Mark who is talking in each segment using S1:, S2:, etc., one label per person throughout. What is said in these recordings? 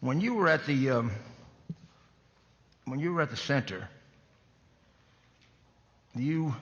S1: When you were at the center, you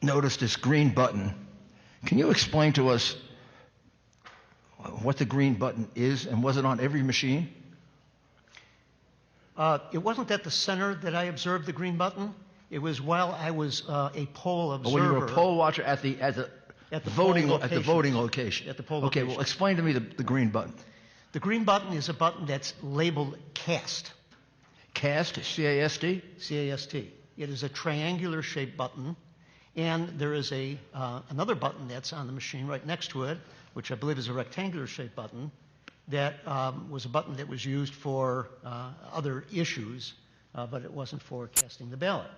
S1: noticed this green button. Can you explain to us what the green button is, and was it on every machine?
S2: It wasn't at the center that I observed the green button. It was while I was a poll observer.
S1: When you were a poll watcher at the voting location.
S2: At the poll
S1: okay,
S2: location.
S1: well, explain to me the green button.
S2: The green button is a button that's labeled CAST.
S1: CAST, C-A-S-T?
S2: C-A-S-T. It is a triangular shaped button, and there is another button that's on the machine right next to it, which I believe is a rectangular shaped button, that was a button that was used for other issues, but it wasn't for casting the ballot.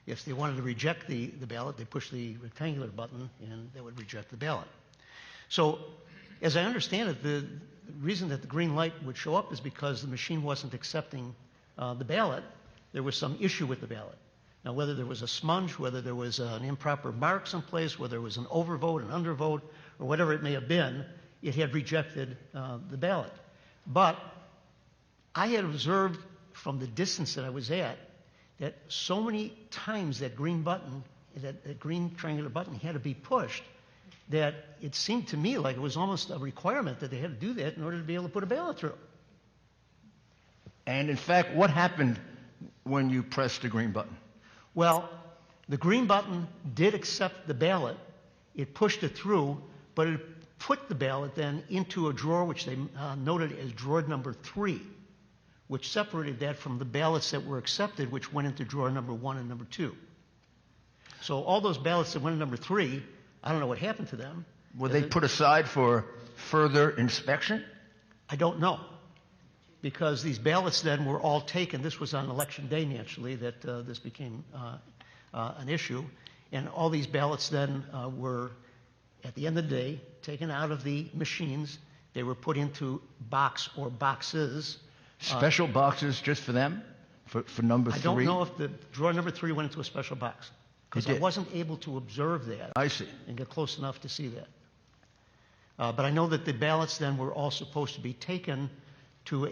S2: If they wanted to reject the ballot, they pushed the rectangular button and they would reject the ballot. So, as I understand it, the reason that the green light would show up is because the machine wasn't accepting the ballot. There was some issue with the ballot. Now, whether there was a smudge, whether there was an improper mark someplace, whether there was an overvote, an undervote, or whatever it may have been, it had rejected the ballot. But I had observed from the distance that I was at that so many times that green button, that green triangular button had to be pushed, that it seemed to me like it was almost a requirement that they had to do that in order to be able to put a ballot through.
S1: And in fact, what happened when you pressed the green button?
S2: Well, the green button did accept the ballot. It pushed it through, but it put the ballot then into a drawer which they noted as drawer number 3, which separated that from the ballots that were accepted, which went into drawer number 1 and number 2. So all those ballots that went in number 3, I don't know what happened to them.
S1: Were they put aside for further inspection?
S2: I don't know, because these ballots then were all taken. This was on election day, naturally, that this became an issue. And all these ballots then were, at the end of the day, taken out of the machines. They were put into box or boxes.
S1: Special boxes just for them? For number 3?
S2: I don't know if the drawer number 3 went into a special box, because I wasn't able to observe that.
S1: I see.
S2: And get close enough to see that. But I know that the ballots then were all supposed to be taken to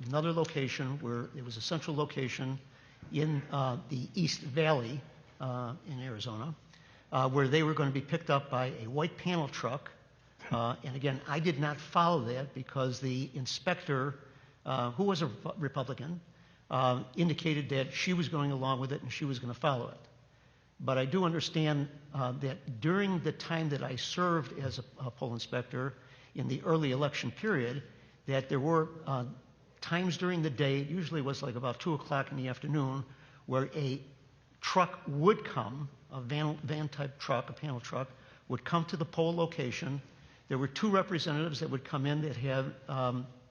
S2: another location where it was a central location in the East Valley in Arizona, where they were going to be picked up by a white panel truck. And again, I did not follow that because the inspector, who was a Republican, indicated that she was going along with it and she was going to follow it. But I do understand that during the time that I served as a poll inspector in the early election period, that there were times during the day, it usually was like about 2 o'clock in the afternoon, where a truck would come, a van-type truck, a panel truck, would come to the poll location. There were 2 representatives that would come in that had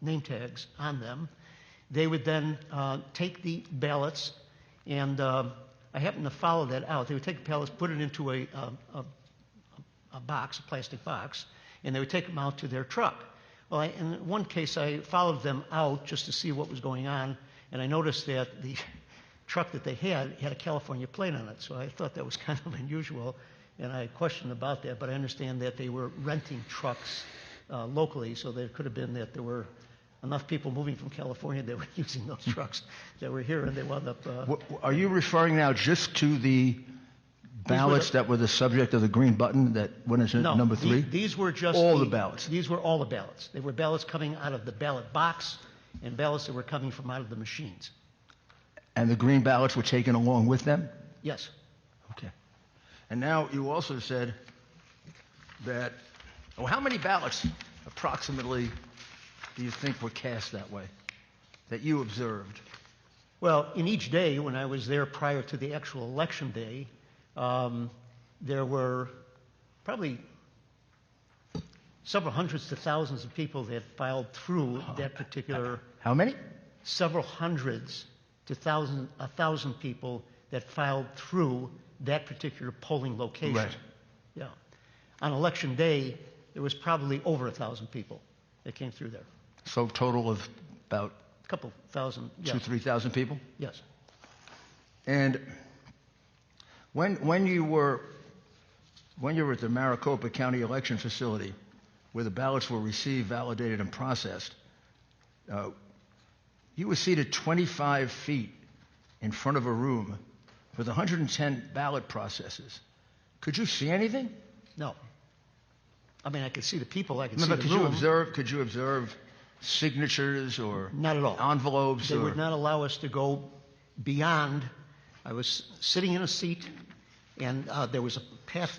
S2: name tags on them. They would then take the ballots, and I happened to follow that out. They would take the ballots, put it into a box, a plastic box, and they would take them out to their truck. Well, in one case, I followed them out just to see what was going on, and I noticed that the truck that they had a California plate on it, so I thought that was kind of unusual, and I questioned about that, but I understand that they were renting trucks locally, so there could have been that there were enough people moving from California that were using those trucks that were here, and they wound up...
S1: Are you referring now just to the ballots that were the subject of the green button that went into number 3?
S2: These were just...
S1: All the ballots?
S2: These were all the ballots. They were ballots coming out of the ballot box and ballots that were coming from out of the machines.
S1: And the green ballots were taken along with them?
S2: Yes.
S1: Okay. And now you also said that... Well, how many ballots approximately do you think were cast that way, that you observed?
S2: Well, in each day, when I was there prior to the actual election day, there were probably several hundreds to thousands of people that filed through that particular...
S1: How many?
S2: Several hundreds to 1,000 people that filed through that particular polling location.
S1: Right.
S2: Yeah. On election day, there was probably over 1,000 people that came through there.
S1: So total of about...
S2: A couple thousand, yes.
S1: 2,000 to 3,000 people?
S2: Yes.
S1: And when you were at the Maricopa County election facility where the ballots were received, validated, and processed, you were seated 25 feet in front of a room with 110 ballot processes. Could you see anything?
S2: No. I mean, I could see the people, I could
S1: No,
S2: see
S1: but
S2: the room.
S1: could you observe signatures or
S2: Not at all.
S1: envelopes?
S2: They
S1: or...
S2: would not allow us to go beyond. I was sitting in a seat, and there was a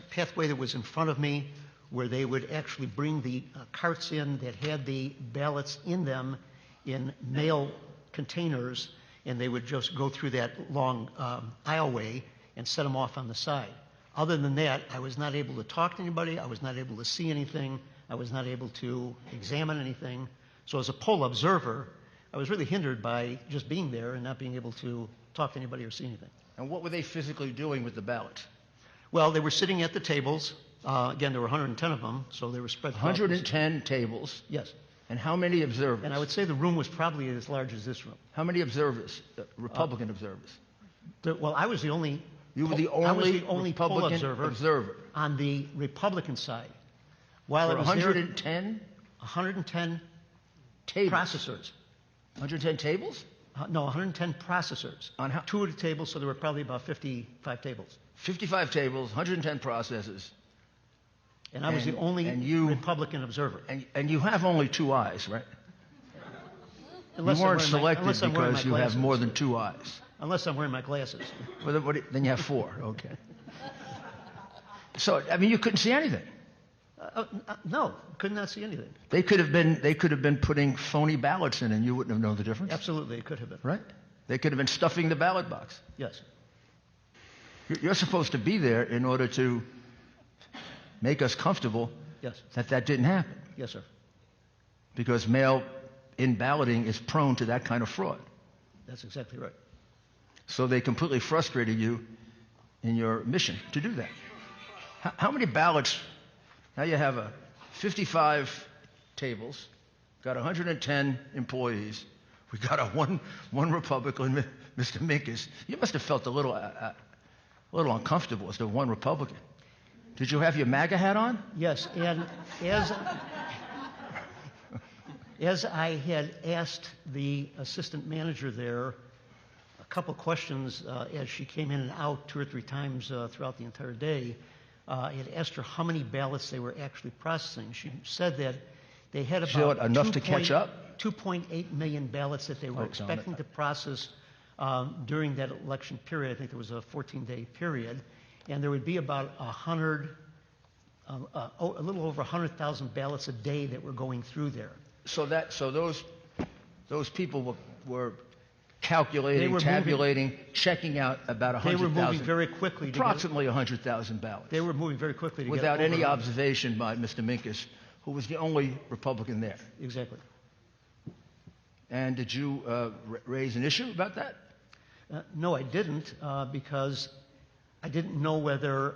S2: pathway that was in front of me where they would actually bring the carts in that had the ballots in them in mail containers, and they would just go through that long aisleway and set them off on the side. Other than that, I was not able to talk to anybody. I was not able to see anything. I was not able to examine anything. So as a poll observer, I was really hindered by just being there and not being able to talk to anybody or see anything.
S1: And what were they physically doing with the ballots?
S2: Well, they were sitting at the tables. Again, there were 110 of them, so they were spread throughout.
S1: 110 tables.
S2: Yes.
S1: And how many observers?
S2: And I would say the room was probably as large as this room.
S1: How many observers? Republican observers?
S2: Well, I was the only.
S1: You were the
S2: I was
S1: only
S2: the only poll
S1: Republican observer.
S2: on the Republican side. While
S1: For
S2: it was
S1: 110
S2: 110
S1: tables.
S2: processors.
S1: 110 tables?
S2: No, 110 processors.
S1: On how?
S2: 2 at a table, so there were probably about 55 tables.
S1: 55 tables, 110 processes.
S2: And I was the only Republican observer.
S1: And you have only 2 eyes, right?
S2: Unless
S1: you
S2: I'm
S1: weren't
S2: wearing
S1: selected
S2: unless I'm wearing
S1: because
S2: my
S1: you have
S2: glasses.
S1: more than 2 eyes.
S2: Unless I'm wearing my glasses.
S1: Well, then you have 4. Okay. So, I mean, you couldn't see anything.
S2: No, could not see anything.
S1: They could have been putting phony ballots in, and you wouldn't have known the difference.
S2: Absolutely, it could have been.
S1: Right? They could have been stuffing the ballot box.
S2: Yes.
S1: You're supposed to be there in order to make us comfortable
S2: Yes.
S1: that didn't happen,
S2: Yes, sir.
S1: because mail-in balloting is prone to that kind of fraud.
S2: That's exactly right.
S1: So they completely frustrated you in your mission to do that. How many ballots? Now you have 55 tables, got 110 employees. We got one Republican, Mr. Minkus. You must have felt a little uncomfortable as the one Republican. Did you have your MAGA hat on?
S2: Yes, and as I had asked the assistant manager there a couple questions as she came in and out 2 or 3 times throughout the entire day, I had asked her how many ballots they were actually processing. She said that they had about
S1: enough to catch up?
S2: 2.8 million ballots that they were expecting to process during that election period. I think there was a 14-day period. And there would be about a little over 100,000 ballots a day that were going through there.
S1: So those people were calculating, tabulating, checking out about 100,000.
S2: They were moving very quickly.
S1: Approximately 100,000 ballots.
S2: They were moving very quickly to
S1: without
S2: get over
S1: any
S2: 100.
S1: observation by Mr. Minkus, who was the only Republican there.
S2: Exactly.
S1: And did you raise an issue about that?
S2: No, I didn't, because I didn't know whether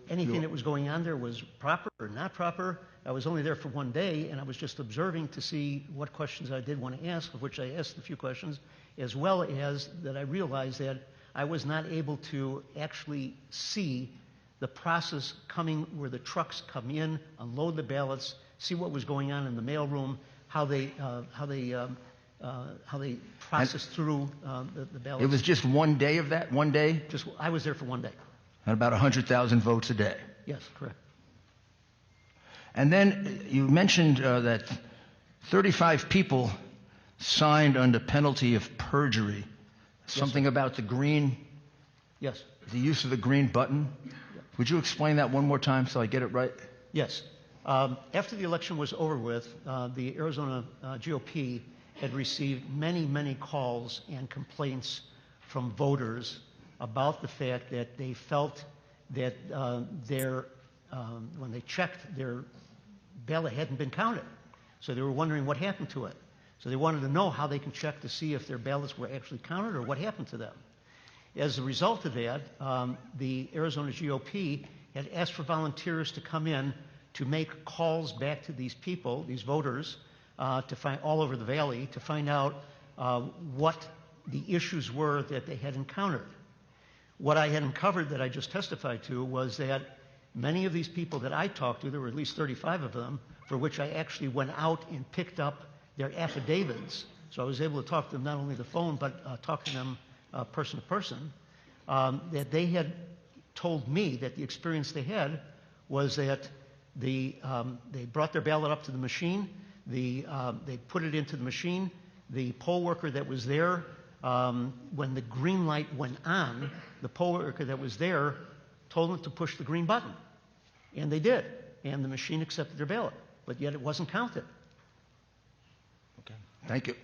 S2: anything that was going on there was proper or not proper. I was only there for 1 day, and I was just observing to see what questions I did want to ask, of which I asked a few questions, as well as that I realized that I was not able to actually see the process coming where the trucks come in, unload the ballots, see what was going on in the mailroom, how they process through the ballots.
S1: It was just 1 day of that? 1 day?
S2: I was there for 1 day.
S1: And about 100,000 votes a day.
S2: Yes, correct.
S1: And then you mentioned that 35 people signed under penalty of perjury. Something about the green,
S2: Yes.
S1: the use of the green button. Would you explain that one more time so I get it right?
S2: Yes. After the election was over with, the Arizona GOP had received many, many calls and complaints from voters about the fact that they felt that when they checked, their ballot hadn't been counted. So they were wondering what happened to it. So they wanted to know how they can check to see if their ballots were actually counted or what happened to them. As a result of that, the Arizona GOP had asked for volunteers to come in to make calls back to these people, these voters, to find all over the valley, to find out what the issues were that they had encountered. What I had uncovered that I just testified to was that Many of these people that I talked to, there were at least 35 of them, for which I actually went out and picked up their affidavits. So I was able to talk to them not only the phone, but talk to them person to person, that they had told me that the experience they had was that they brought their ballot up to the machine, they put it into the machine, the poll worker that was there, when the green light went on, the poll worker that was there told them to push the green button. And they did. And the machine accepted their ballot. But yet it wasn't counted.
S1: Okay. Thank you.